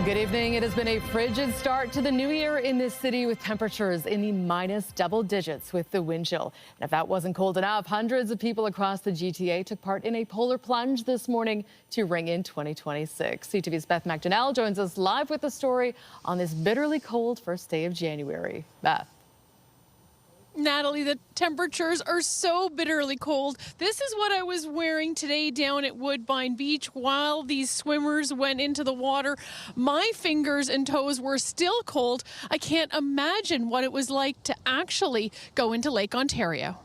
Good evening. It has been a frigid start to the new year in this city with temperatures in the minus double digits with the wind chill. And if that wasn't cold enough, hundreds of people across the GTA took part in a polar plunge this morning to ring in 2026. CTV's Beth McDonnell joins us live with the story on this bitterly cold first day of January. Beth. Natalie, the temperatures are so bitterly cold. This is what I was wearing today down at Woodbine Beach while these swimmers went into the water. My fingers and toes were still cold. I can't imagine what it was like to actually go into Lake Ontario.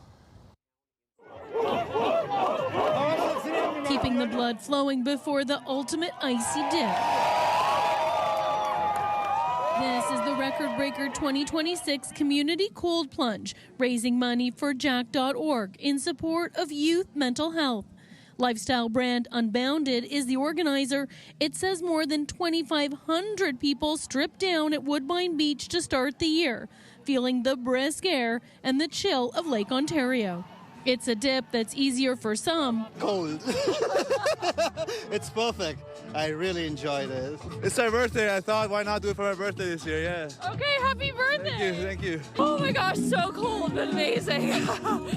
Keeping the blood flowing before the ultimate icy dip. This is the record-breaker 2026 Community Cold Plunge, raising money for Jack.org in support of youth mental health. Lifestyle brand Unbounded is the organizer. It says more than 2,500 people stripped down at Woodbine Beach to start the year, feeling the brisk air and the chill of Lake Ontario. It's a dip that's easier for some. Cold. It's perfect. I really enjoyed it. It's my birthday. I thought, why not do it for my birthday this year? Yeah. Okay, happy birthday. Thank you. Oh my gosh, so cold, but amazing.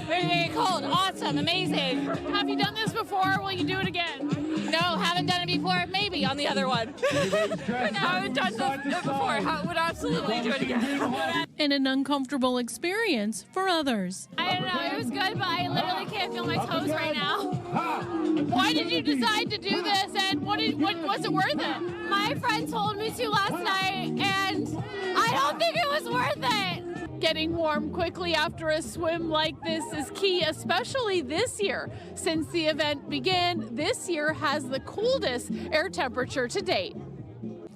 Very, very cold. Awesome. Amazing. Have you done this before? Will you do it again? No, haven't done it before. Maybe on the other one. Haven't done this before. Would absolutely do it again. And an uncomfortable experience for others. I don't know. It was good, but I literally can't feel my toes right now. Why did you decide to do this, and what was it worth it? My friend told me to last night, and I don't think it was worth it. Getting warm quickly after a swim like this is key, especially this year. Since the event began, this year has the coldest air temperature to date.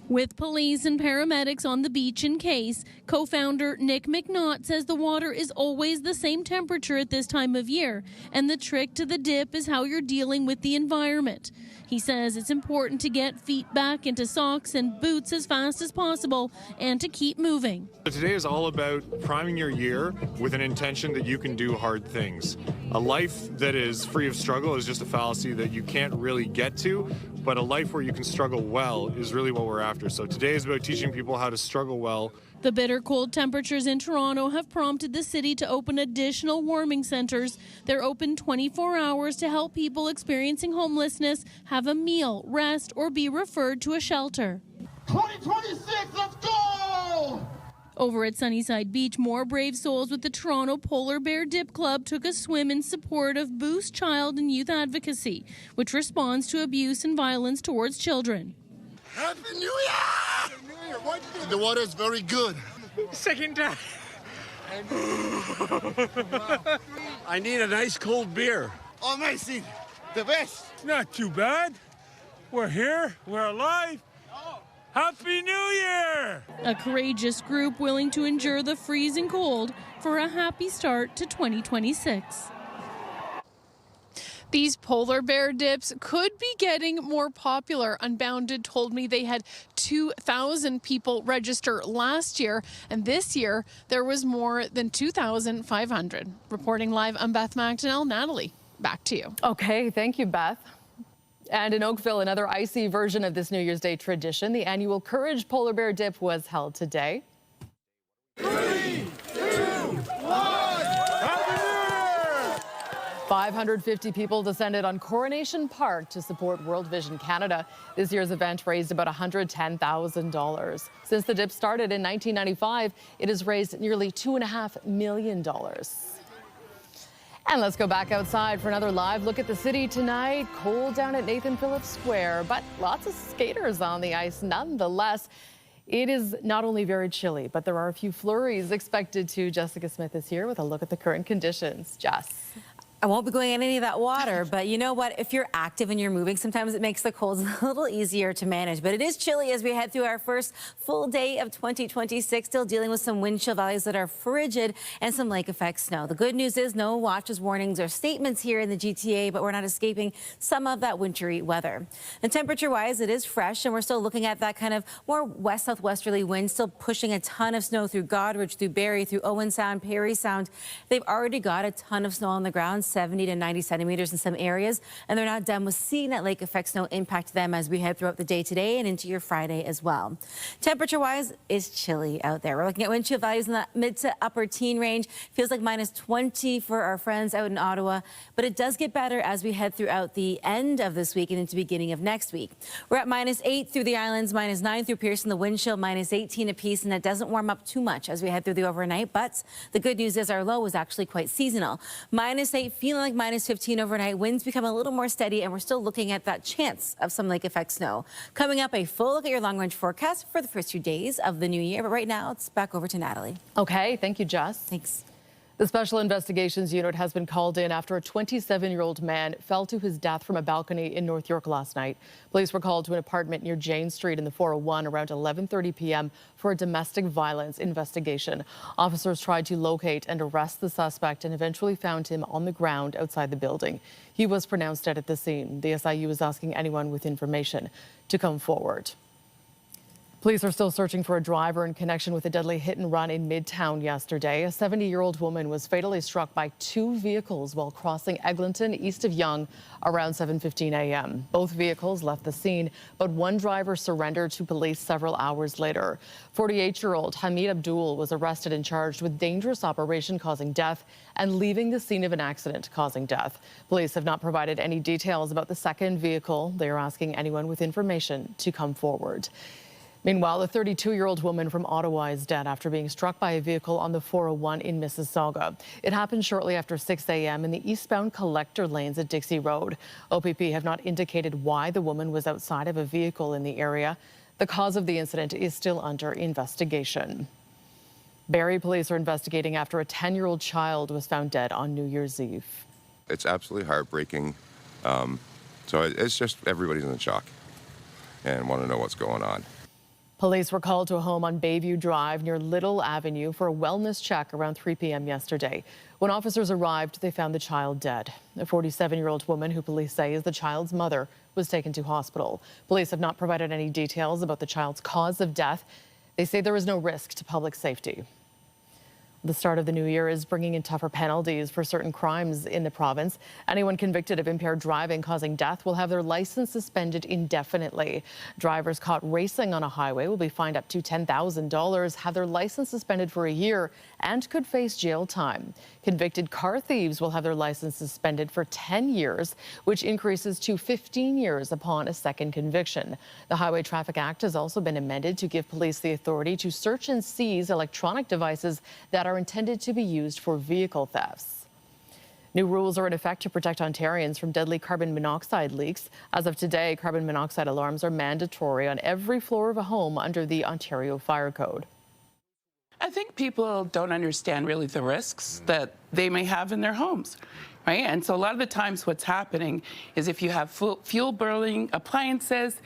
With police and paramedics on the beach in case, co-founder Nick McNaught says the water is always the same temperature at this time of year, and the trick to the dip is how you're dealing with the environment. He says it's important to get feet back into socks and boots as fast as possible and to keep moving. Today is all about priming your year with an intention that you can do hard things. A life that is free of struggle is just a fallacy that you can't really get to, but a life where you can struggle well is really what we're after. So today is about teaching people how to struggle well. The bitter cold temperatures in Toronto have prompted the city to open additional warming centres. They're open 24 hours to help people experiencing homelessness have a meal, rest, or be referred to a shelter. 2026, let's go! Over at Sunnyside Beach, more brave souls with the Toronto Polar Bear Dip Club took a swim in support of Boost Child and Youth Advocacy, which responds to abuse and violence towards children. Happy New Year! The water is very good. Second time. I need a nice cold beer. Amazing. The best. Not too bad. We're here. We're alive. Happy New Year! A courageous group willing to endure the freezing cold for a happy start to 2026. These polar bear dips could be getting more popular. Unbounded told me they had 2,000 people register last year, and this year there was more than 2,500. Reporting live, I'm Beth McDonnell. Natalie, back to you. Okay, thank you, Beth. And in Oakville, another icy version of this New Year's Day tradition. The annual Courage Polar Bear Dip was held today. 3, 2, 1. 550 people descended on Coronation Park to support World Vision Canada. This year's event raised about $110,000. Since the dip started in 1995, it has raised nearly $2.5 million. And let's go back outside for another live look at the city tonight. Cold down at Nathan Phillips Square, but lots of skaters on the ice nonetheless. It is not only very chilly, but there are a few flurries expected too. Jessica Smith is here with a look at the current conditions. Jess. I won't be going in any of that water, but you know what? If you're active and you're moving, sometimes it makes the colds a little easier to manage. But it is chilly as we head through our first full day of 2026, still dealing with some wind chill values that are frigid and some lake effect snow. The good news is no watches, warnings, or statements here in the GTA, but we're not escaping some of that wintry weather. And temperature-wise, it is fresh, and we're still looking at that kind of more west-southwesterly wind, still pushing a ton of snow through Godrich, through Barrie, through Owen Sound, Perry Sound. They've already got a ton of snow on the ground. 70 to 90 centimeters in some areas, and they're not done with seeing that lake effect snow impact them as we head throughout the day today and into your Friday as well. Temperature-wise, it's chilly out there. We're looking at wind chill values in the mid to upper teen range. Feels like minus 20 for our friends out in Ottawa, but it does get better as we head throughout the end of this week and into the beginning of next week. We're at minus 8 through the islands, minus 9 through Pearson, the wind chill minus 18 apiece, and it doesn't warm up too much as we head through the overnight, but the good news is our low was actually quite seasonal. Minus 8, feeling like minus 15 overnight. Winds become a little more steady, and we're still looking at that chance of some lake effect snow. Coming up, a full look at your long-range forecast for the first few days of the new year, but right now it's back over to Natalie. Okay, thank you, Jess. Thanks. The Special Investigations Unit has been called in after a 27-year-old man fell to his death from a balcony in North York last night. Police were called to an apartment near Jane Street in the 401 around 11:30 p.m. for a domestic violence investigation. Officers tried to locate and arrest the suspect and eventually found him on the ground outside the building. He was pronounced dead at the scene. The SIU is asking anyone with information to come forward. Police are still searching for a driver in connection with a deadly hit and run in Midtown yesterday. A 70-year-old woman was fatally struck by 2 vehicles while crossing Eglinton east of Yonge around 7:15 a.m. Both vehicles left the scene, but one driver surrendered to police several hours later. 48-year-old Hamid Abdul was arrested and charged with dangerous operation causing death and leaving the scene of an accident causing death. Police have not provided any details about the second vehicle. They are asking anyone with information to come forward. Meanwhile, a 32-year-old woman from Ottawa is dead after being struck by a vehicle on the 401 in Mississauga. It happened shortly after 6 a.m. in the eastbound collector lanes at Dixie Road. OPP have not indicated why the woman was outside of a vehicle in the area. The cause of the incident is still under investigation. Barrie police are investigating after a 10-year-old child was found dead on New Year's Eve. It's absolutely heartbreaking. So it's just everybody's in shock and want to know what's going on. Police were called to a home on Bayview Drive near Little Avenue for a wellness check around 3 p.m. yesterday. When officers arrived, they found the child dead. A 47-year-old woman, who police say is the child's mother, was taken to hospital. Police have not provided any details about the child's cause of death. They say there is no risk to public safety. The start of the new year is bringing in tougher penalties for certain crimes in the province. Anyone convicted of impaired driving causing death will have their license suspended indefinitely. Drivers caught racing on a highway will be fined up to $10,000, have their license suspended for a year, and could face jail time. Convicted car thieves will have their license suspended for 10 years, which increases to 15 years upon a second conviction. The Highway Traffic Act has also been amended to give police the authority to search and seize electronic devices that are intended to be used for vehicle thefts. New rules are in effect to protect Ontarians from deadly carbon monoxide leaks. As of today, carbon monoxide alarms are mandatory on every floor of a home under the Ontario Fire Code. I think people don't understand really the risks that they may have in their homes, right? And so a lot of the times what's happening is if you have fuel burning appliances,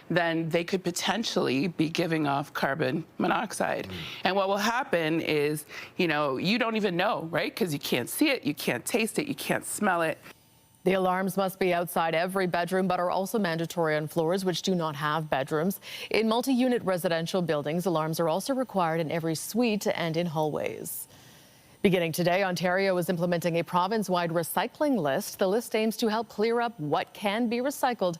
then they could potentially be giving off carbon monoxide. And what will happen is, you don't even know, right? Because you can't see it, you can't taste it, you can't smell it. The alarms must be outside every bedroom, but are also mandatory on floors which do not have bedrooms. In multi-unit residential buildings, alarms are also required in every suite and in hallways. Beginning today, Ontario is implementing a province-wide recycling list. The list aims to help clear up what can be recycled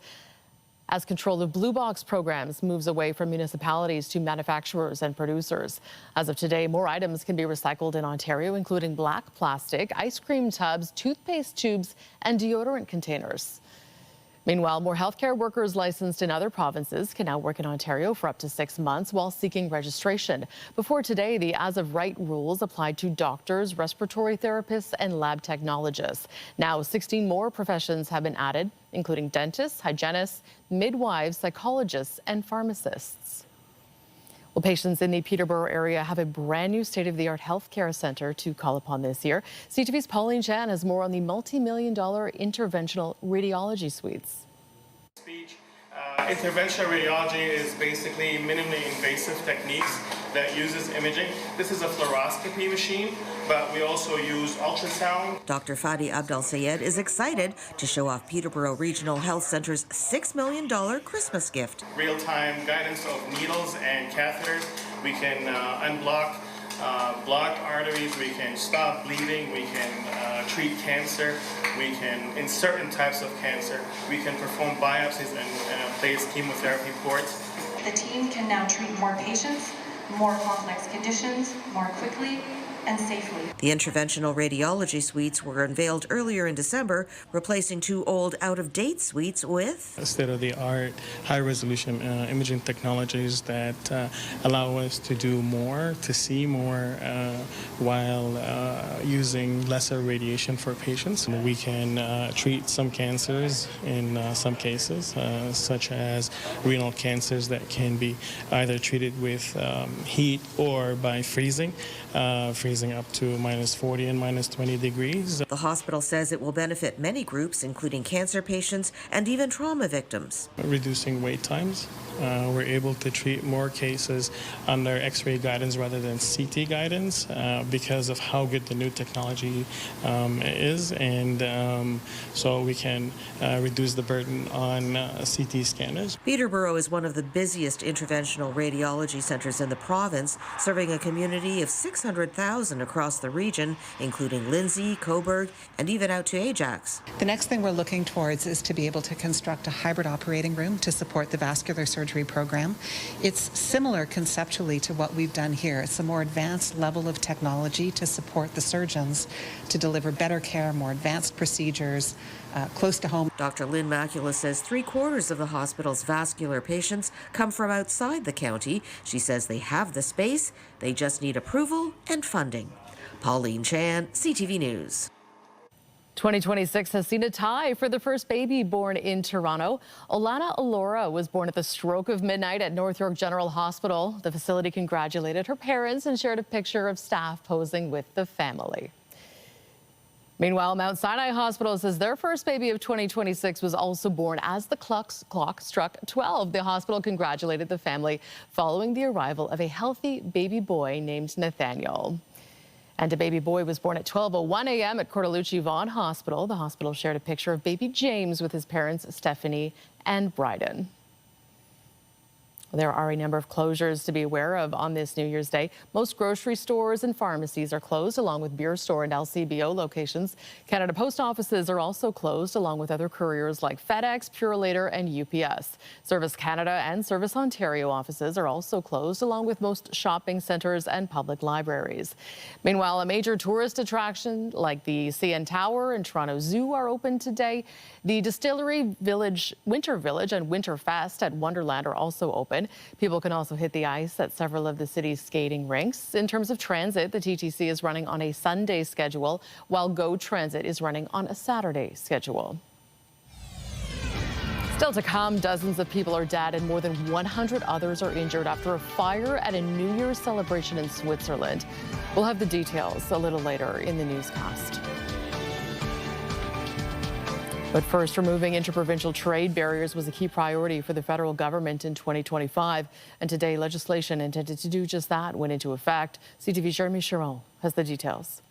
as control of blue box programs moves away from municipalities to manufacturers and producers. As of today, more items can be recycled in Ontario, including black plastic, ice cream tubs, toothpaste tubes, and deodorant containers. Meanwhile, more healthcare workers licensed in other provinces can now work in Ontario for up to 6 months while seeking registration. Before today, the as-of-right rules applied to doctors, respiratory therapists, and lab technologists. Now, 16 more professions have been added, including dentists, hygienists, midwives, psychologists, and pharmacists. Well, patients in the Peterborough area have a brand new state-of-the-art healthcare centre to call upon this year. CTV's Pauline Chan has more on the multi-million-dollar interventional radiology suites. Interventional radiology is basically minimally invasive techniques that uses imaging. This is a fluoroscopy machine, but we also use ultrasound. Dr. Fadi Abdel-Sayed is excited to show off Peterborough Regional Health Centre's $6 million Christmas gift. Real-time guidance of needles and catheters. We can unblock blocked arteries, we can stop bleeding, we can treat cancer. We can, in certain types of cancer, we can perform biopsies and place chemotherapy ports. The team can now treat more patients, more complex conditions, more quickly and safely. The interventional radiology suites were unveiled earlier in December, replacing 2 old, out-of-date suites with state-of-the-art, high-resolution imaging technologies that allow us to do more, to see more, while using lesser radiation for patients. We can treat some cancers in some cases, such as renal cancers that can be either treated with heat or by freezing up to minus 40 and minus 20 degrees. The hospital says it will benefit many groups, including cancer patients and even trauma victims. Reducing wait times. We're able to treat more cases under X-ray guidance rather than CT guidance because of how good the new technology is, and so we can reduce the burden on CT scanners. Peterborough is one of the busiest interventional radiology centres in the province, serving a community of 600,000 across the region, including Lindsay, Coburg, and even out to Ajax. The next thing we're looking towards is to be able to construct a hybrid operating room to support the vascular surgery program. It's similar conceptually to what we've done here. It's a more advanced level of technology to support the surgeons to deliver better care, more advanced procedures, close to home. Dr. Lynn Macula says 3/4 of the hospital's vascular patients come from outside the county. She says they have the space, they just need approval and funding. Pauline Chan, CTV News. 2026 has seen a tie for the first baby born in Toronto. Olana Alora was born at the stroke of midnight at North York General Hospital. The facility congratulated her parents and shared a picture of staff posing with the family. Meanwhile, Mount Sinai Hospital says their first baby of 2026 was also born as the clock struck 12. The hospital congratulated the family following the arrival of a healthy baby boy named Nathaniel. And a baby boy was born at 12:01 a.m. at Cortellucci Vaughan Hospital. The hospital shared a picture of baby James with his parents, Stephanie and Bryden. There are a number of closures to be aware of on this New Year's Day. Most grocery stores and pharmacies are closed, along with beer store and LCBO locations. Canada Post offices are also closed, along with other couriers like FedEx, Purolator, and UPS. Service Canada and Service Ontario offices are also closed, along with most shopping centres and public libraries. Meanwhile, a major tourist attraction like the CN Tower and Toronto Zoo are open today. The Distillery Village, Winter Village and Winterfest at Wonderland are also open. People can also hit the ice at several of the city's skating rinks. In terms of transit, the TTC is running on a Sunday schedule, while GO Transit is running on a Saturday schedule. Still to come, dozens of people are dead and more than 100 others are injured after a fire at a New Year's celebration in Switzerland. We'll have the details a little later in the newscast. But first, removing interprovincial trade barriers was a key priority for the federal government in 2025. And today, legislation intended to do just that went into effect. CTV's Jeremy Chiron has the details.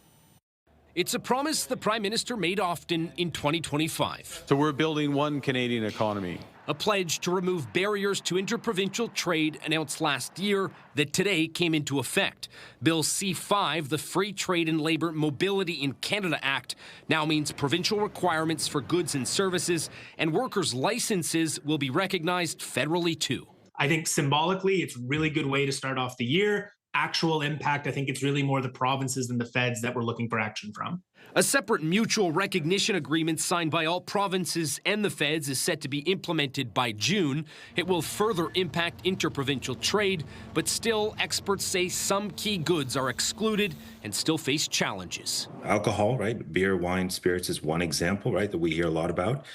It's a promise the Prime Minister made often in 2025. So we're building one Canadian economy. A pledge to remove barriers to interprovincial trade announced last year that today came into effect. Bill C-5, the Free Trade and Labour Mobility in Canada Act, now means provincial requirements for goods and services and workers' licenses will be recognized federally too. I think symbolically, it's a really good way to start off the year. Actual impact, I think it's really more the provinces than the feds that we're looking for action from. A separate mutual recognition agreement signed by all provinces and the feds is set to be implemented by June. It will further impact interprovincial trade, but still experts say some key goods are excluded and still face challenges. Alcohol, right? Beer, wine, spirits is one example, right, that we hear a lot about.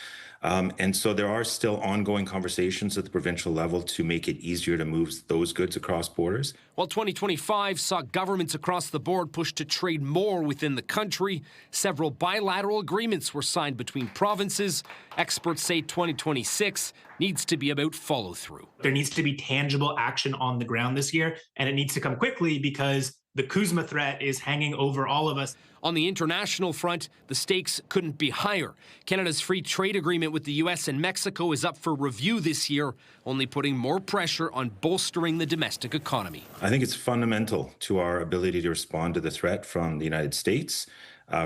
And so there are still ongoing conversations at the provincial level to make it easier to move those goods across borders. While 2025 saw governments across the board push to trade more within the country, several bilateral agreements were signed between provinces. Experts say 2026 needs to be about follow-through. There needs to be tangible action on the ground this year, and it needs to come quickly because the Kuzma threat is hanging over all of us. On the international front, the stakes couldn't be higher. Canada's free trade agreement with the U.S. and Mexico is up for review this year, only putting more pressure on bolstering the domestic economy. I think it's fundamental to our ability to respond to the threat from the United States.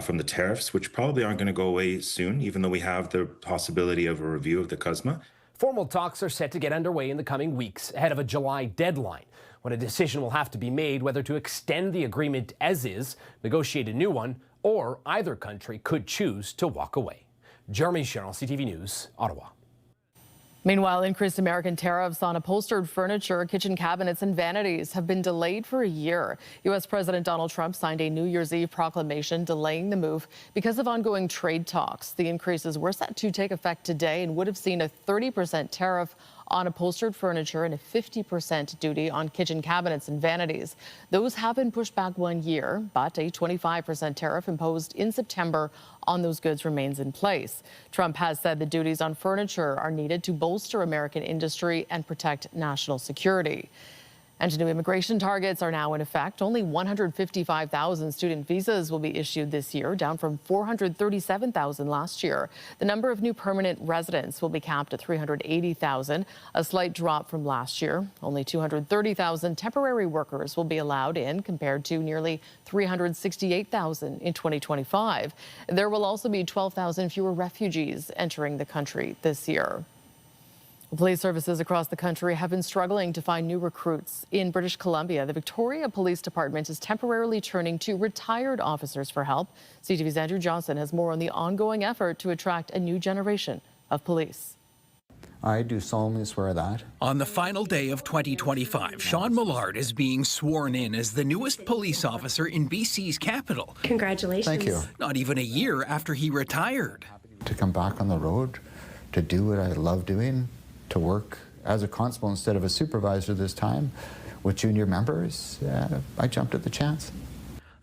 from the tariffs, which probably aren't going to go away soon, even though we have the possibility of a review of the CUSMA. Formal talks are set to get underway in the coming weeks ahead of a July deadline, when a decision will have to be made whether to extend the agreement as is, negotiate a new one, or either country could choose to walk away. Jeremy Cheryl, CTV News, Ottawa. Meanwhile, increased American tariffs on upholstered furniture, kitchen cabinets and vanities have been delayed for a year. U.S. President Donald Trump signed a New Year's Eve proclamation delaying the move because of ongoing trade talks. The increases were set to take effect today and would have seen a 30% tariff on upholstered furniture and a 50% duty on kitchen cabinets and vanities. Those have been pushed back 1 year, but a 25% tariff imposed in September on those goods remains in place. Trump has said the duties on furniture are needed to bolster American industry and protect national security. And new immigration targets are now in effect. Only 155,000 student visas will be issued this year, down from 437,000 last year. The number of new permanent residents will be capped at 380,000, a slight drop from last year. Only 230,000 temporary workers will be allowed in, compared to nearly 368,000 in 2025. There will also be 12,000 fewer refugees entering the country this year. Police services across the country have been struggling to find new recruits. In British Columbia, the Victoria Police Department is temporarily turning to retired officers for help. CTV's Andrew Johnson has more on the ongoing effort to attract a new generation of police. I do solemnly swear that. On the final day of 2025, Sean Millard is being sworn in as the newest police officer in BC's capital. Congratulations. Thank you. Not even a year after he retired. To come back on the road, to do what I love doing, to work as a constable instead of a supervisor this time with junior members, I jumped at the chance.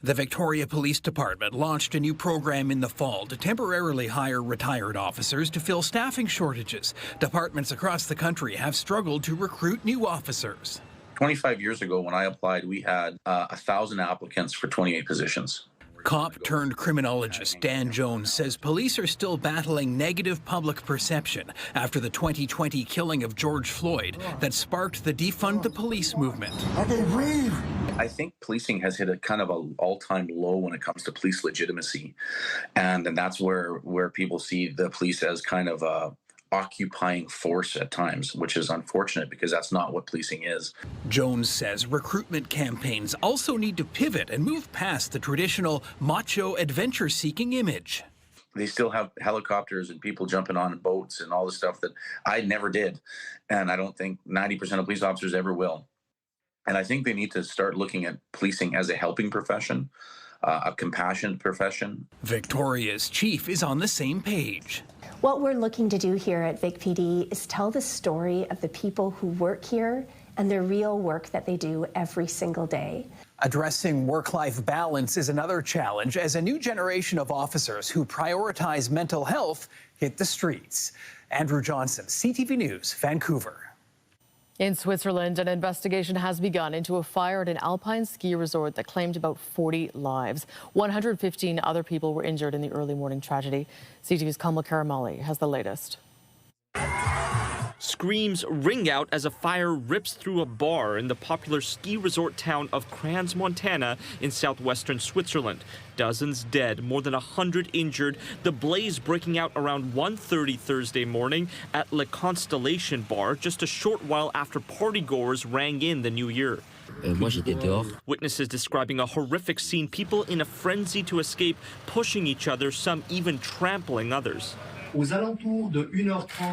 The Victoria Police Department launched a new program in the fall to temporarily hire retired officers to fill staffing shortages. Departments across the country have struggled to recruit new officers. 25 years ago when I applied, we had 1,000 applicants for 28 positions. Cop turned criminologist Dan Jones says police are still battling negative public perception after the 2020 killing of George Floyd that sparked the Defund the Police movement. I can breathe. I think policing has hit a kind of an all-time low when it comes to police legitimacy. And that's where people see the police as kind of a occupying force at times, which is unfortunate because that's not what policing is. Jones says recruitment campaigns also need to pivot and move past the traditional macho adventure-seeking image. They still have helicopters and people jumping on boats and all the stuff that I never did. And I don't think 90% of police officers ever will. And I think they need to start looking at policing as a helping profession, a compassionate profession. Victoria's chief is on the same page. What we're looking to do here at Vic PD is tell the story of the people who work here and the real work that they do every single day. Addressing work-life balance is another challenge as a new generation of officers who prioritize mental health hit the streets. Andrew Johnson, CTV News, Vancouver. In Switzerland, an investigation has begun into a fire at an alpine ski resort that claimed about 40 lives. 115 other people were injured in the early morning tragedy. CTV's Kamal Karamali has the latest. Screams ring out as a fire rips through a bar in the popular ski resort town of Crans, Montana in southwestern Switzerland. Dozens dead, more than 100 injured, the blaze breaking out around 1:30 Thursday morning at Le Constellation Bar, just a short while after partygoers rang in the new year. Witnesses describing a horrific scene, people in a frenzy to escape, pushing each other, some even trampling others.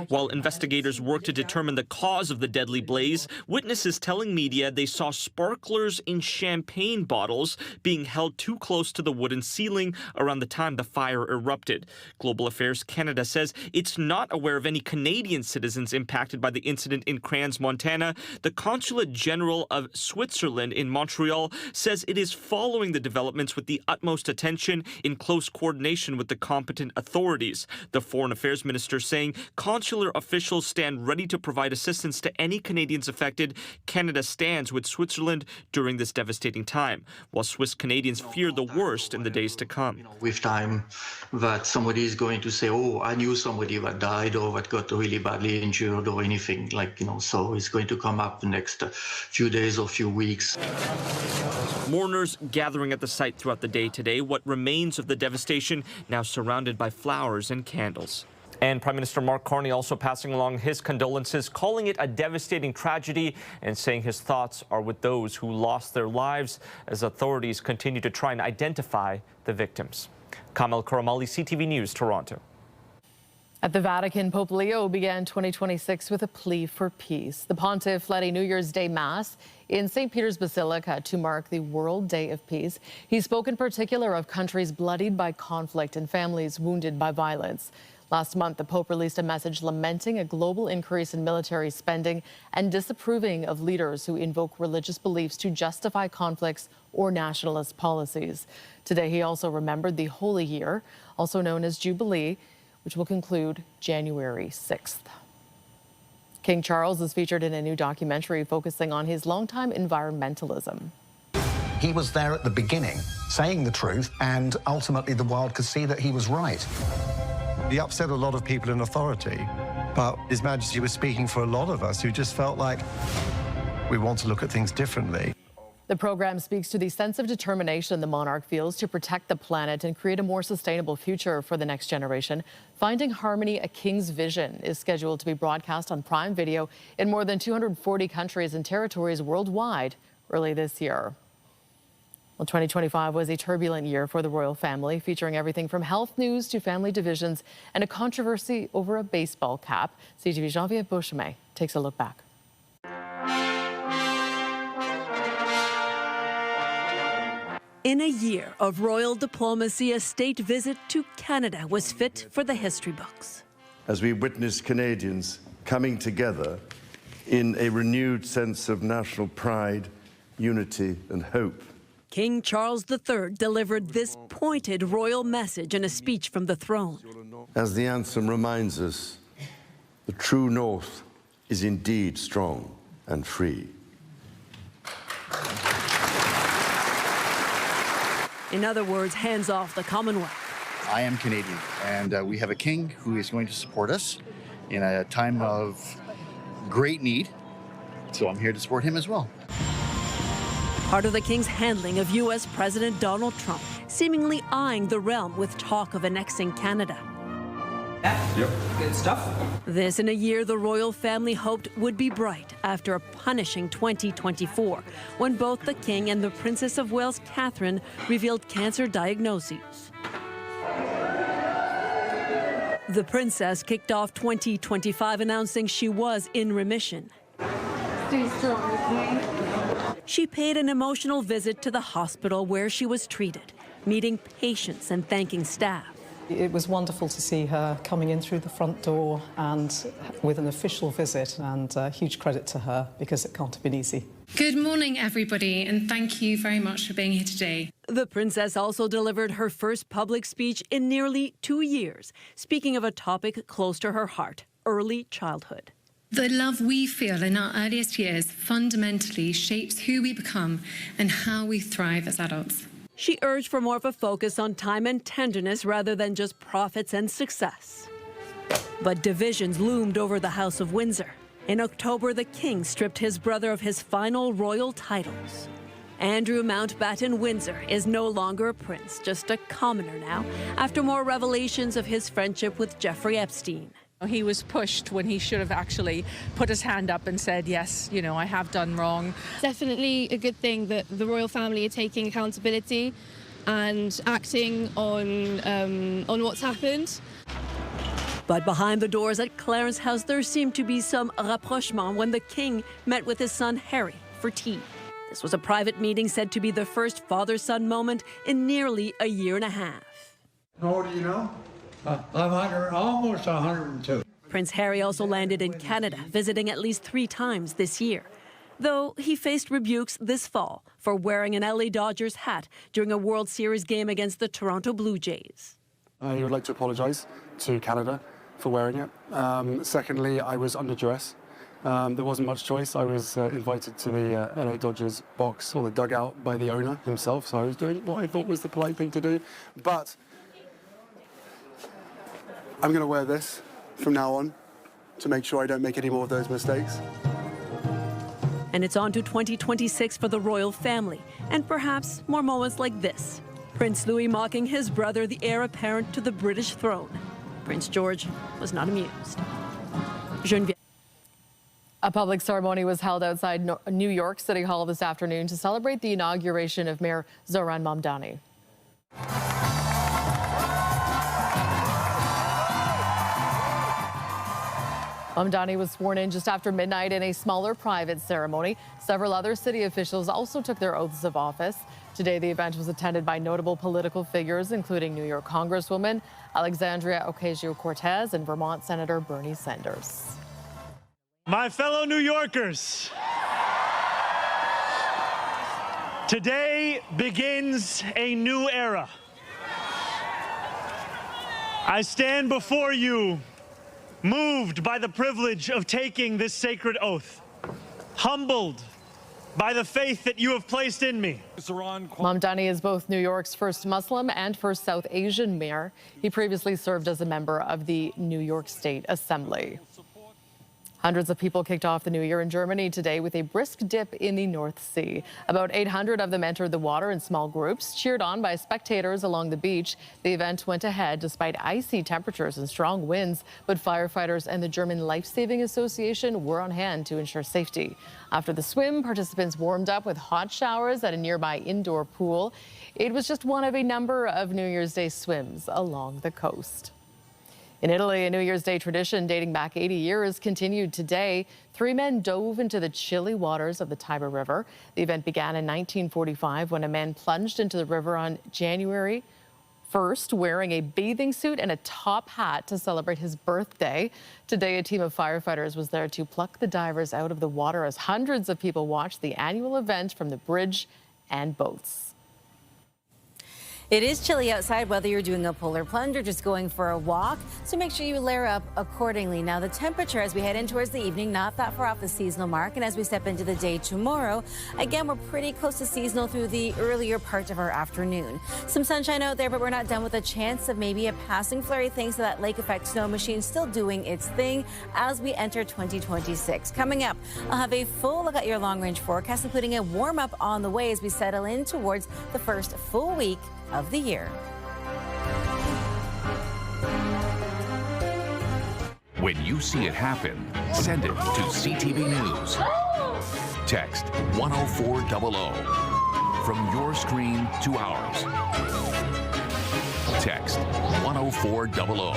While investigators work to determine the cause of the deadly blaze, witnesses telling media they saw sparklers in champagne bottles being held too close to the wooden ceiling around the time the fire erupted. Global Affairs Canada says it's not aware of any Canadian citizens impacted by the incident in Crans, Montana. The Consulate General of Switzerland in Montreal says it is following the developments with the utmost attention in close coordination with the competent authorities. The foreign Foreign Affairs Minister, saying consular officials stand ready to provide assistance to any Canadians affected. Canada stands with Switzerland during this devastating time, while Swiss Canadians fear the worst in the days to come. With time, that somebody is going to say, oh, I knew somebody that died or that got really badly injured or anything, so it's going to come up the next few days or few weeks. Mourners gathering at the site throughout the day today, what remains of the devastation now surrounded by flowers and candles. And Prime Minister Mark Carney also passing along his condolences, calling it a devastating tragedy and saying his thoughts are with those who lost their lives as authorities continue to try and identify the victims. Kamal Karamali, CTV News, Toronto. At the Vatican, Pope Leo began 2026 with a plea for peace. The pontiff led a New Year's Day Mass in St. Peter's Basilica to mark the World Day of Peace. He spoke in particular of countries bloodied by conflict and families wounded by violence. Last month, the Pope released a message lamenting a global increase in military spending and disapproving of leaders who invoke religious beliefs to justify conflicts or nationalist policies. Today, he also remembered the Holy Year, also known as Jubilee, which will conclude January 6th. King Charles is featured in a new documentary focusing on his longtime environmentalism. He was there at the beginning, saying the truth, and ultimately the world could see that he was right. He upset a lot of people in authority, but His Majesty was speaking for a lot of us who just felt like we want to look at things differently. The program speaks to the sense of determination the monarch feels to protect the planet and create a more sustainable future for the next generation. Finding Harmony, A King's Vision is scheduled to be broadcast on Prime Video in more than 240 countries and territories worldwide early this year. Well, 2025 was a turbulent year for the royal family, featuring everything from health news to family divisions and a controversy over a baseball cap. CTV Janvier Beauchemin takes a look back. In a year of royal diplomacy, a state visit to Canada was fit for the history books. As we witness Canadians coming together in a renewed sense of national pride, unity and hope. King Charles III delivered this pointed royal message in a speech from the throne. As the anthem reminds us, the true north is indeed strong and free. In other words, hands off the Commonwealth. I am Canadian, and we have a king who is going to support us in a time of great need, so I'm here to support him as well. Part of the king's handling of U.S. President Donald Trump, seemingly eyeing the realm with talk of annexing Canada. Yep. Good stuff. This in a year the royal family hoped would be bright after a punishing 2024, when both the king and the Princess of Wales, Catherine, revealed cancer diagnoses. The princess kicked off 2025 announcing she was in remission. Stay strong, okay? She paid an emotional visit to the hospital where she was treated, meeting patients and thanking staff. It was wonderful to see her coming in through the front door and with an official visit, and huge credit to her because it can't have been easy. Good morning, everybody, and thank you very much for being here today. The princess also delivered her first public speech in nearly 2 years, speaking of a topic close to her heart, early childhood. The love we feel in our earliest years fundamentally shapes who we become and how we thrive as adults. She urged for more of a focus on time and tenderness rather than just profits and success. But divisions loomed over the House of Windsor. In October, the king stripped his brother of his final royal titles. Andrew Mountbatten Windsor is no longer a prince, just a commoner now, after more revelations of his friendship with Jeffrey Epstein. He was pushed when he should have actually put his hand up and said, yes, you know, I have done wrong. Definitely a good thing that the royal family are taking accountability and acting on what's happened. But behind the doors at Clarence House, there seemed to be some rapprochement when the king met with his son Harry for tea. This was a private meeting said to be the first father-son moment in nearly a year and a half. How old are you now? I'm almost 102. Prince Harry also landed in Canada, visiting at least 3 times this year, though he faced rebukes this fall for wearing an LA Dodgers hat during a World Series game against the Toronto Blue Jays. I would like to apologise to Canada for wearing it. Secondly, I was under duress. There wasn't much choice. I was invited to the LA Dodgers box or the dugout by the owner himself, so I was doing what I thought was the polite thing to do. But I'm going to wear this from now on to make sure I don't make any more of those mistakes. And it's on to 2026 for the royal family, and perhaps more moments like this. Prince Louis mocking his brother, the heir apparent to the British throne. Prince George was not amused. Geneviève. A public ceremony was held outside New York City Hall this afternoon to celebrate the inauguration of Mayor Zohran Mamdani. Mamdani was sworn in just after midnight in a smaller private ceremony. Several other city officials also took their oaths of office. Today, the event was attended by notable political figures, including New York Congresswoman Alexandria Ocasio-Cortez and Vermont Senator Bernie Sanders. My fellow New Yorkers, today begins a new era. I stand before you moved by the privilege of taking this sacred oath, humbled by the faith that you have placed in me. Mamdani is both New York's first Muslim and first South Asian mayor. He previously served as a member of the New York State Assembly. Hundreds of people kicked off the new year in Germany today with a brisk dip in the North Sea. About 800 of them entered the water in small groups, cheered on by spectators along the beach. The event went ahead despite icy temperatures and strong winds, but firefighters and the German Life-Saving Association were on hand to ensure safety. After the swim, participants warmed up with hot showers at a nearby indoor pool. It was just one of a number of New Year's Day swims along the coast. In Italy, a New Year's Day tradition dating back 80 years continued today. 3 men dove into the chilly waters of the Tiber River. The event began in 1945 when a man plunged into the river on January 1st wearing a bathing suit and a top hat to celebrate his birthday. Today, a team of firefighters was there to pluck the divers out of the water as hundreds of people watched the annual event from the bridge and boats. It is chilly outside, whether you're doing a polar plunge or just going for a walk, so make sure you layer up accordingly. Now, the temperature as we head in towards the evening, not that far off the seasonal mark, and as we step into the day tomorrow, again, we're pretty close to seasonal through the earlier part of our afternoon. Some sunshine out there, but we're not done with a chance of maybe a passing flurry thanks to that lake effect snow machine still doing its thing as we enter 2026. Coming up, I'll have a full look at your long-range forecast, including a warm-up on the way as we settle in towards the first full week of the year. When you see it happen, send it to CTV News. Text 10400 from your screen to ours. Text 10400.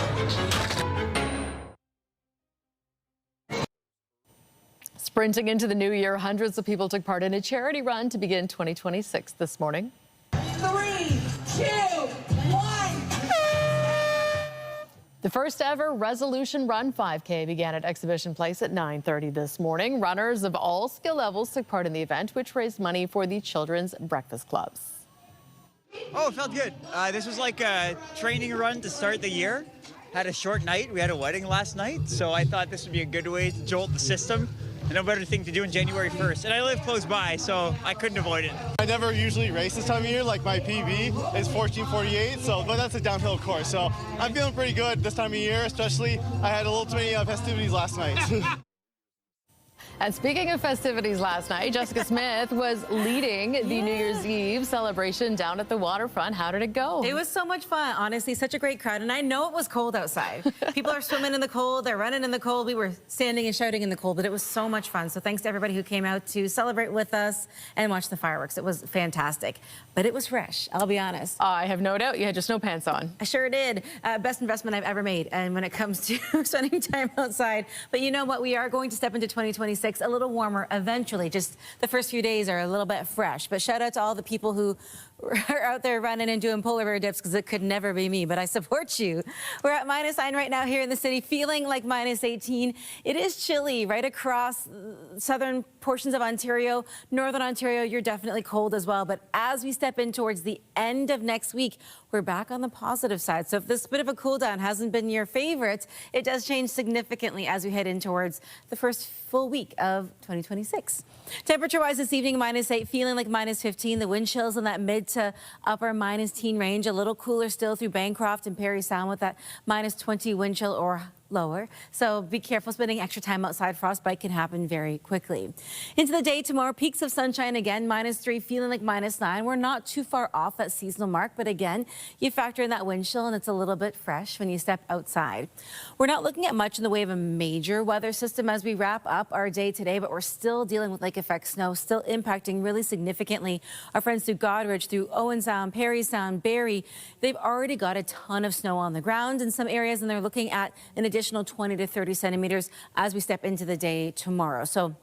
Sprinting into the new year, hundreds of people took part in a charity run to begin 2026 this morning. 3, 2, 1. The first ever Resolution Run 5K began at Exhibition Place at 9:30 this morning. Runners of all skill levels took part in the event, which raised money for the Children's Breakfast Clubs. Oh, it felt good. This was like a training run to start the year. Had a short night. We had a wedding last night, so I thought this would be a good way to jolt the system. And no better thing to do on January 1st. And I live close by, so I couldn't avoid it. I never usually race this time of year. Like my PB is 14:48, but that's a downhill course. So I'm feeling pretty good this time of year, especially I had a little too many festivities last night. And speaking of festivities last night, Jessica Smith was leading the New Year's Eve celebration down at the waterfront. How did it go? It was so much fun. Honestly, such a great crowd. And I know it was cold outside. People are swimming in the cold. They're running in the cold. We were standing and shouting in the cold, but it was so much fun. So thanks to everybody who came out to celebrate with us and watch the fireworks. It was fantastic. But it was fresh, I'll be honest. I have no doubt you had just no pants on. I sure did. Best investment I've ever made. And when it comes to spending time outside. But you know what? We are going to step into 2026 a little warmer eventually. Just the first few days are a little bit fresh. But shout out to all the people who are out there running and doing polar bear dips because it could never be me, but I support you. We're at -9 right now here in the city, feeling like -18. It is chilly right across southern portions of Ontario. Northern Ontario, you're definitely cold as well. But as we step in towards the end of next week, we're back on the positive side. So if this bit of a cool down hasn't been your favorite, it does change significantly as we head in towards the first full week of 2026. Temperature-wise this evening, -8, feeling like -15. The wind chills in that mid to upper -10 range. A little cooler still through Bancroft and Parry Sound with that -20 wind chill or lower. So be careful spending extra time outside. Frostbite can happen very quickly. Into the day tomorrow, peaks of sunshine again, -3, feeling like -9. We're not too far off that seasonal mark, but again, you factor in that wind chill and it's a little bit fresh when you step outside. We're not looking at much in the way of a major weather system as we wrap up our day today, but we're still dealing with lake effect snow, still impacting really significantly our friends through Goderich, through Owen Sound, Parry Sound, Barrie. They've already got a ton of snow on the ground in some areas, and they're looking at an additional 20 to 30 centimeters as we step into the day tomorrow. So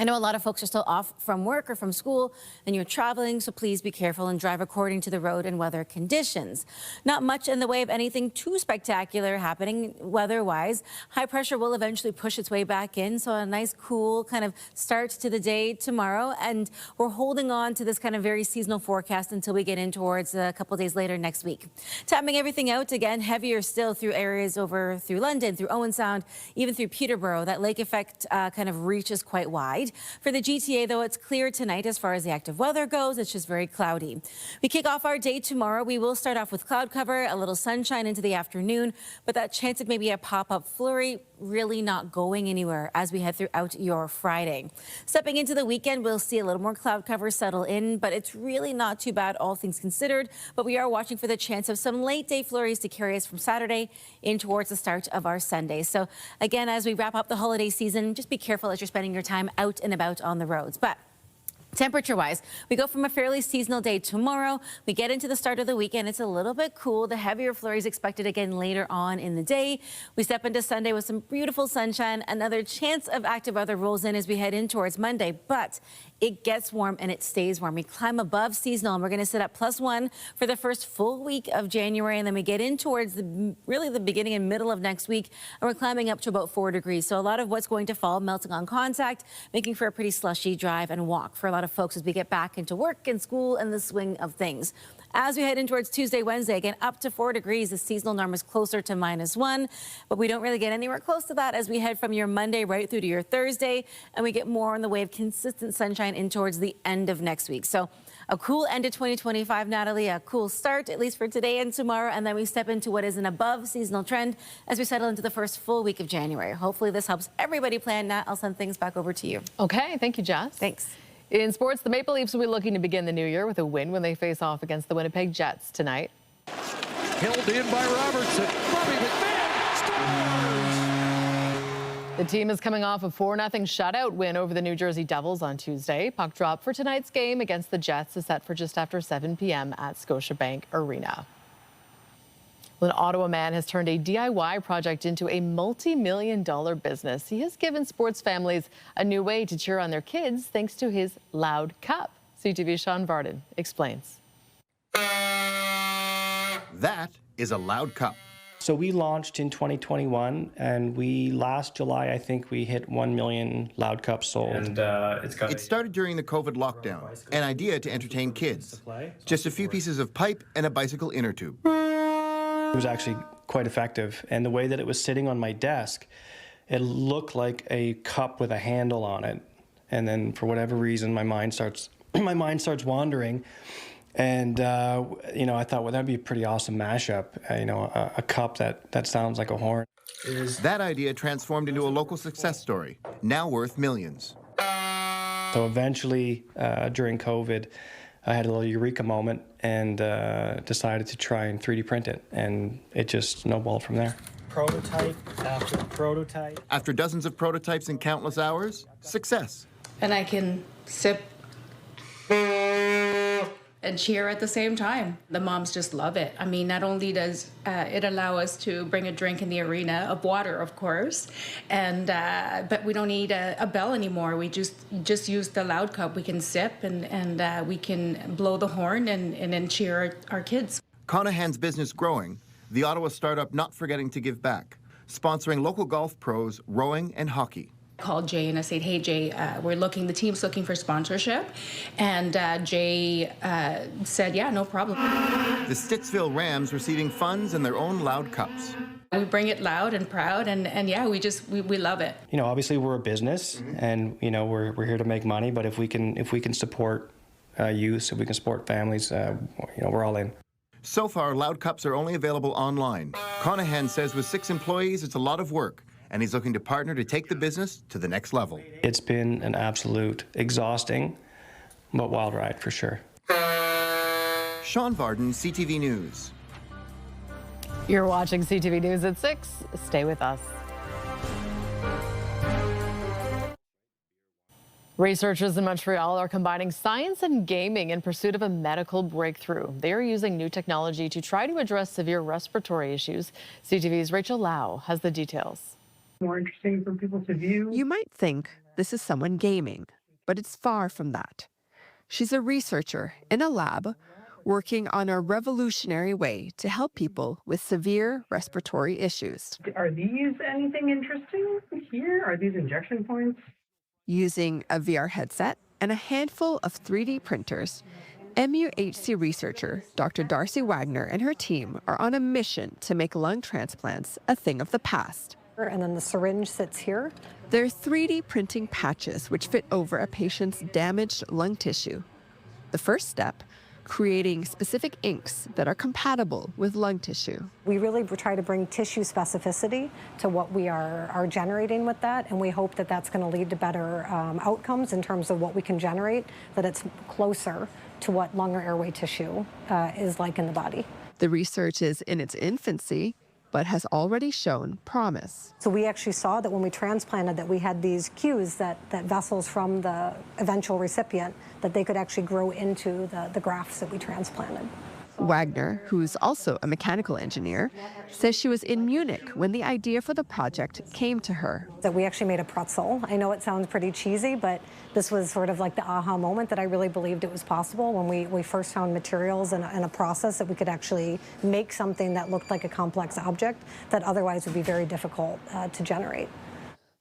I know a lot of folks are still off from work or from school and you're traveling, so please be careful and drive according to the road and weather conditions. Not much in the way of anything too spectacular happening weather-wise. High pressure will eventually push its way back in, so a nice cool kind of start to the day tomorrow. And we're holding on to this kind of very seasonal forecast until we get in towards a couple days later next week. Tapping everything out again, heavier still through areas over through London, through Owen Sound, even through Peterborough. That lake effect kind of reaches quite wide. For the GTA, though, it's clear tonight as far as the active weather goes. It's just very cloudy. We kick off our day tomorrow. We will start off with cloud cover, a little sunshine into the afternoon, but that chance of maybe a pop-up flurry really not going anywhere as we head throughout your Friday. Stepping into the weekend, we'll see a little more cloud cover settle in, but it's really not too bad, all things considered. But we are watching for the chance of some late day flurries to carry us from Saturday in towards the start of our Sunday. So again, as we wrap up the holiday season, just be careful as you're spending your time out and about on the roads. But temperature-wise, we go from a fairly seasonal day tomorrow. We get into the start of the weekend. It's a little bit cool. The heavier flurries expected again later on in the day. We step into Sunday with some beautiful sunshine. Another chance of active weather rolls in as we head in towards Monday, but it gets warm and it stays warm. We climb above seasonal and we're going to sit at +1 for the first full week of January. And then we get in towards really the beginning and middle of next week, and we're climbing up to about 4 degrees. So a lot of what's going to fall melting on contact, making for a pretty slushy drive and walk for a lot of folks as we get back into work and school and the swing of things. As we head in towards Tuesday, Wednesday, again, up to 4 degrees. The seasonal norm is closer to -1, but we don't really get anywhere close to that as we head from your Monday right through to your Thursday, and we get more in the way of consistent sunshine in towards the end of next week. So a cool end of 2025, Natalie, a cool start, at least for today and tomorrow, and then we step into what is an above seasonal trend as we settle into the first full week of January. Hopefully this helps everybody plan. Nat, I'll send things back over to you. Okay, thank you, Jess. Thanks. In sports, the Maple Leafs will be looking to begin the new year with a win when they face off against the Winnipeg Jets tonight. Held in by Robertson. Bobby McMahon scores! The team is coming off a 4-0 shutout win over the New Jersey Devils on Tuesday. Puck drop for tonight's game against the Jets is set for just after 7 p.m. at Scotiabank Arena. Well, an Ottawa man has turned a DIY project into a multi-million-dollar business. He has given sports families a new way to cheer on their kids thanks to his Loud Cup. CTV's Sean Varden explains. That is a Loud Cup. So we launched in 2021, and last July, I think we hit 1 million Loud Cups sold. And it started during the COVID lockdown, an idea to entertain kids. Just a few pieces of pipe and a bicycle inner tube. It was actually quite effective, and the way that it was sitting on my desk, it looked like a cup with a handle on it. And then for whatever reason, my mind starts wandering. And, I thought, well, that'd be a pretty awesome mashup, a cup that sounds like a horn. That idea transformed into a local success story, now worth millions. So eventually, during COVID, I had a little eureka moment and decided to try and 3D print it, and it just snowballed from there. Prototype after prototype. After dozens of prototypes and countless hours, success. And I can sip. and cheer at the same time. The moms just love it. I mean, not only does it allow us to bring a drink in the arena of water, of course, and but we don't need a bell anymore. We just use the loud cup. We can sip and we can blow the horn and then cheer our kids. Conahan's business growing, the Ottawa startup not forgetting to give back, sponsoring local golf pros, rowing and hockey. Called Jay and I said, hey Jay, the team's looking for sponsorship, and Jay said, yeah, no problem. The Stittsville Rams receiving funds in their own loud cups. We bring it loud and proud, and yeah, we love it. You know, obviously we're a business, and you know we're here to make money. But if we can support youth, if we can support families, you know, we're all in. So far, loud cups are only available online. Conahan says with 6 employees, it's a lot of work, and he's looking to partner to take the business to the next level. It's been an absolute exhausting, but wild ride for sure. Sean Varden, CTV News. You're watching CTV News at 6. Stay with us. Researchers in Montreal are combining science and gaming in pursuit of a medical breakthrough. They are using new technology to try to address severe respiratory issues. CTV's Rachel Lau has the details. More interesting for people to view. You might think this is someone gaming, but it's far from that. She's a researcher in a lab working on a revolutionary way to help people with severe respiratory issues. Are these anything interesting here? Are these injection points? Using a VR headset and a handful of 3D printers, MUHC researcher Dr. Darcy Wagner and her team are on a mission to make lung transplants a thing of the past. And then the syringe sits here. They're 3D printing patches which fit over a patient's damaged lung tissue. The first step, creating specific inks that are compatible with lung tissue. We really try to bring tissue specificity to what we are generating with that, and we hope that that's going to lead to better outcomes in terms of what we can generate, that it's closer to what lung or airway tissue is like in the body. The research is in its infancy, but has already shown promise. So we actually saw that when we transplanted that we had these cues that vessels from the eventual recipient, that they could actually grow into the grafts that we transplanted. Wagner, who's also a mechanical engineer, says she was in Munich when the idea for the project came to her. That we actually made a pretzel. I know it sounds pretty cheesy, but this was sort of like the aha moment that I really believed it was possible when we first found materials and a process that we could actually make something that looked like a complex object that otherwise would be very difficult to generate.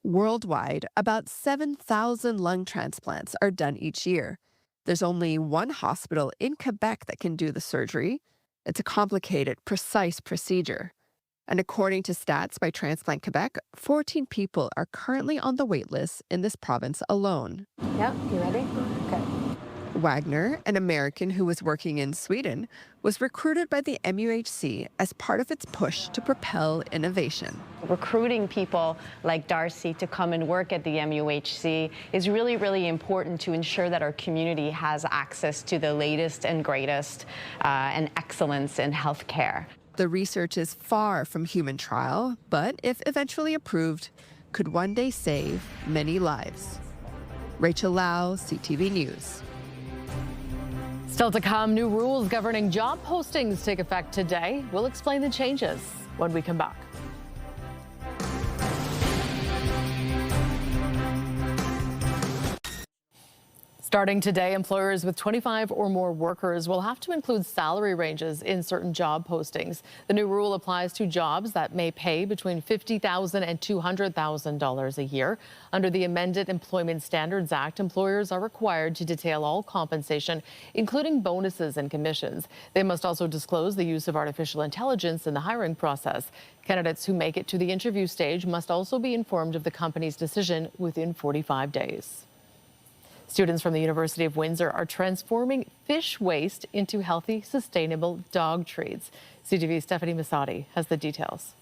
Worldwide, about 7,000 lung transplants are done each year. There's only one hospital in Quebec that can do the surgery. It's a complicated, precise procedure. And according to stats by Transplant Quebec, 14 people are currently on the wait list in this province alone. Yeah, you ready? Okay. Wagner, an American who was working in Sweden, was recruited by the MUHC as part of its push to propel innovation. Recruiting people like Darcy to come and work at the MUHC is really, really important to ensure that our community has access to the latest and greatest and excellence in healthcare. The research is far from human trial, but if eventually approved, could one day save many lives. Rachel Lau, CTV News. Still to come, new rules governing job postings take effect today. We'll explain the changes when we come back. Starting today, employers with 25 or more workers will have to include salary ranges in certain job postings. The new rule applies to jobs that may pay between $50,000 and $200,000 a year. Under the amended Employment Standards Act, employers are required to detail all compensation, including bonuses and commissions. They must also disclose the use of artificial intelligence in the hiring process. Candidates who make it to the interview stage must also be informed of the company's decision within 45 days. Students from the University of Windsor are transforming fish waste into healthy, sustainable dog treats. CTV's Stephanie Masati has the details.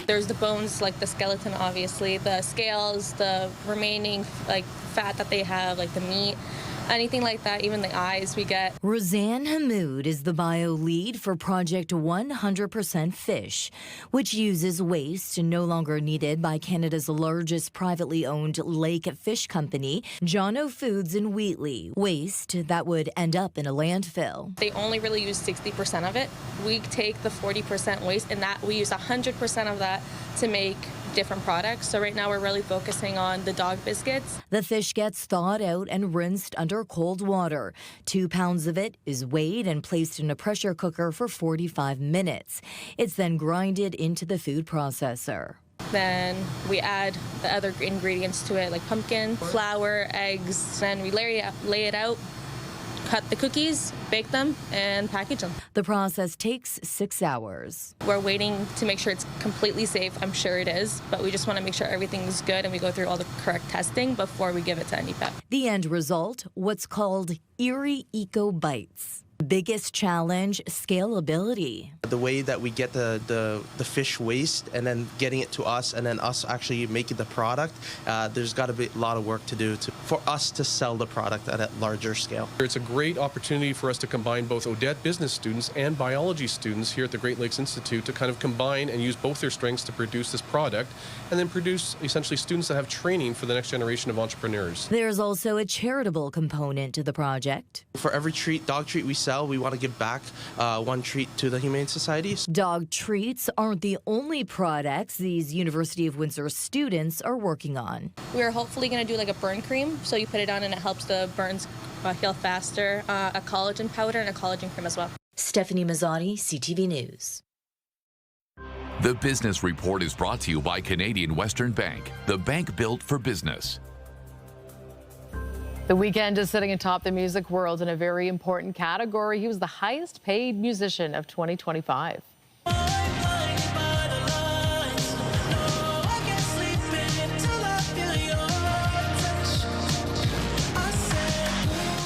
There's the bones, like the skeleton, obviously, the scales, the remaining fat that they have, like the meat. anything like that, even the eyes we get. Roseanne Hamoud is the bio lead for Project 100% Fish, which uses waste no longer needed by Canada's largest privately owned lake fish company, John O' Foods in Wheatley. Waste that would end up in a landfill. They only really use 60% of it. We take the 40% waste, and that we use 100% of that to make different products. So right now we're really focusing on the dog biscuits. The fish gets thawed out and rinsed under cold water. 2 pounds of it is weighed and placed in a pressure cooker for 45 minutes. It's then grinded into the food processor. Then we add the other ingredients to it, like pumpkin, flour, eggs. Then we lay it out, cut the cookies, bake them, and package them. The process takes 6 hours. We're waiting to make sure it's completely safe. I'm sure it is, but we just want to make sure everything's good and we go through all the correct testing before we give it to any pet. The end result, what's called Erie Eco Bites. Biggest challenge, scalability. The way that we get the fish waste and then getting it to us and then us actually making the product, there's got to be a lot of work to do for us to sell the product at a larger scale. It's a great opportunity for us to combine both Odette business students and biology students here at the Great Lakes Institute to kind of combine and use both their strengths to produce this product and then produce essentially students that have training for the next generation of entrepreneurs. There's also a charitable component to the project. For every dog treat we sell, we want to give back one treat to the Humane Society. Dog treats aren't the only products these University of Windsor students are working on. We're hopefully going to do like a burn cream, so you put it on and it helps the burns heal faster, a collagen powder and a collagen cream as well. Stephanie Mazzotti, CTV News. The Business Report is brought to you by Canadian Western Bank, the bank built for business. The Weeknd is sitting atop the music world in a very important category. He was the highest paid musician of 2025.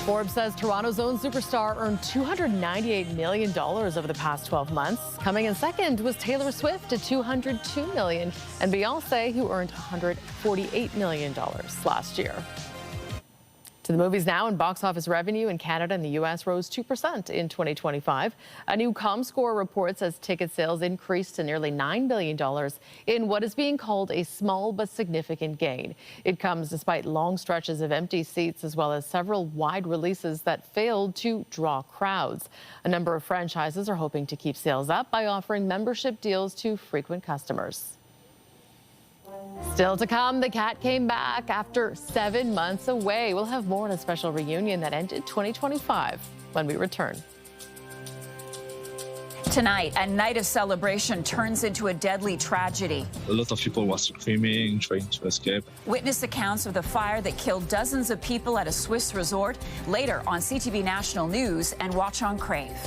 Forbes says Toronto's own superstar earned $298 million over the past 12 months. Coming in second was Taylor Swift at $202 million, and Beyonce, who earned $148 million last year. To the movies now, and box office revenue in Canada and the U.S. rose 2% in 2025. A new ComScore report says ticket sales increased to nearly $9 billion in what is being called a small but significant gain. It comes despite long stretches of empty seats as well as several wide releases that failed to draw crowds. A number of franchises are hoping to keep sales up by offering membership deals to frequent customers. Still to come, the cat came back after 7 months away. We'll have more on a special reunion that ended 2025 when we return. Tonight, a night of celebration turns into a deadly tragedy. A lot of people were screaming, trying to escape. Witness accounts of the fire that killed dozens of people at a Swiss resort. Later on CTV National News and watch on Crave.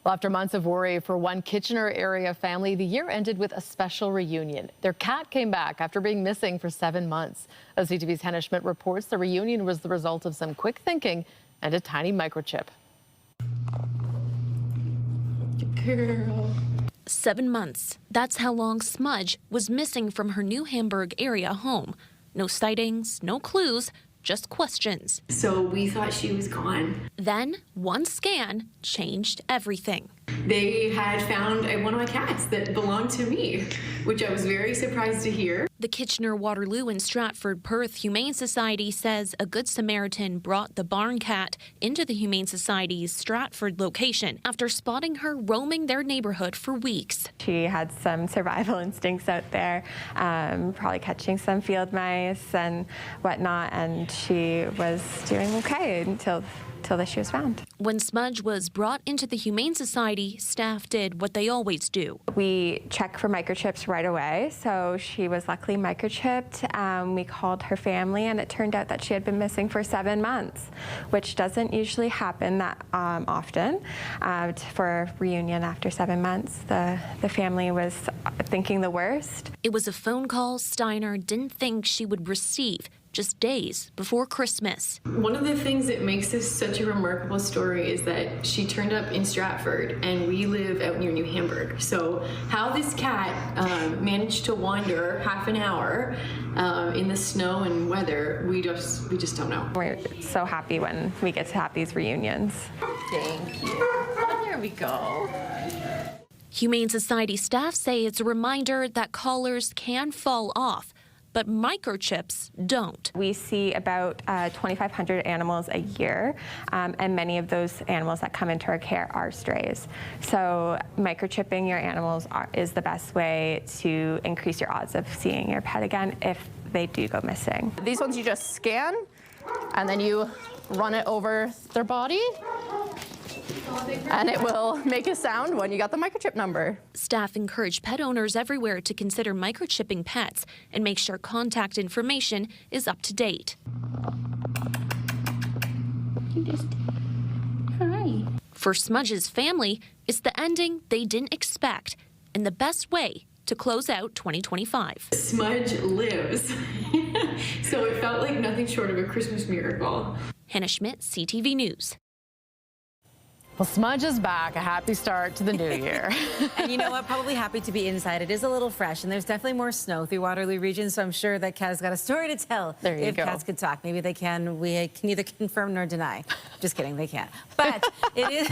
Well, after months of worry for one Kitchener area family, the year ended with a special reunion. Their cat came back after being missing for 7 months. As CTV's Hannah Schmidt reports, the reunion was the result of some quick thinking and a tiny microchip. Girl. 7 months. That's how long Smudge was missing from her New Hamburg area home. No sightings, no clues, just questions. So we thought she was gone. Then one scan changed everything. They had found one of my cats that belonged to me, which I was very surprised to hear. The Kitchener, Waterloo, and Stratford Perth Humane Society says a Good Samaritan brought the barn cat into the Humane Society's Stratford location after spotting her roaming their neighborhood for weeks. She had some survival instincts out there, probably catching some field mice and whatnot, and she was doing okay until she was found. When Smudge was brought into the Humane Society, staff did what they always do. We check for microchips right away, so she was luckily microchipped. We called her family, and it turned out that she had been missing for 7 months, which doesn't usually happen that often. For a reunion after 7 months, the family was thinking the worst. It was a phone call Steiner didn't think she would receive. just days before Christmas. One of the things that makes this such a remarkable story is that she turned up in Stratford and we live out near New Hamburg. So how this cat managed to wander half an hour in the snow and weather, we just don't know. We're so happy when we get to have these reunions. Thank you. There we go. Humane Society staff say it's a reminder that collars can fall off, but microchips don't. We see about 2,500 animals a year, and many of those animals that come into our care are strays. So microchipping your animals is the best way to increase your odds of seeing your pet again if they do go missing. These ones you just scan, and then you run it over their body, and it will make a sound when you got the microchip number. Staff encourage pet owners everywhere to consider microchipping pets and make sure contact information is up to date. Hi. For Smudge's family, it's the ending they didn't expect and the best way to close out 2025. Smudge lives. So it felt like nothing short of a Christmas miracle. Hannah Schmidt, CTV News. Well, Smudge is back. A happy start to the new year. And you know what? Probably happy to be inside. It is a little fresh, and there's definitely more snow through Waterloo region, so I'm sure that Kat has got a story to tell. There you go. If cats could talk. Maybe they can. We can neither confirm nor deny. Just kidding, they can't. But it is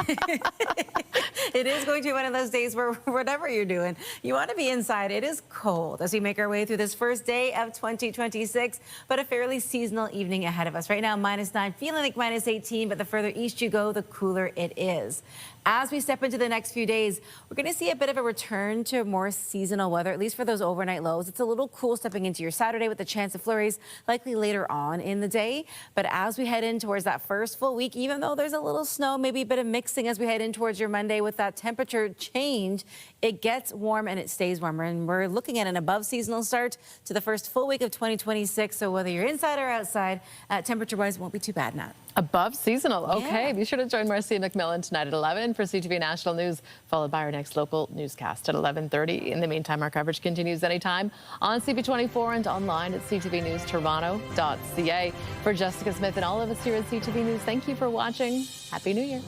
it is going to be one of those days where whatever you're doing, you want to be inside. It is cold as we make our way through this first day of 2026, but a fairly seasonal evening ahead of us. Right now, -9, feeling like -18, but the further east you go, the cooler it is. As we step into the next few days, we're going to see a bit of a return to more seasonal weather, at least for those overnight lows. It's a little cool stepping into your Saturday with the chance of flurries likely later on in the day. But as we head in towards that first full week, even though there's a little snow, maybe a bit of mixing as we head in towards your Monday with that temperature change, it gets warm and it stays warmer. And we're looking at an above seasonal start to the first full week of 2026. So whether you're inside or outside, temperature-wise, won't be too bad, Nat. Above seasonal. Okay. Yeah. Be sure to join Marcia McMillan tonight at 11 for CTV National News, followed by our next local newscast at 11:30. In the meantime, our coverage continues anytime on CP24 and online at ctvnewstoronto.ca. For Jessica Smith and all of us here at CTV News, thank you for watching. Happy New Year.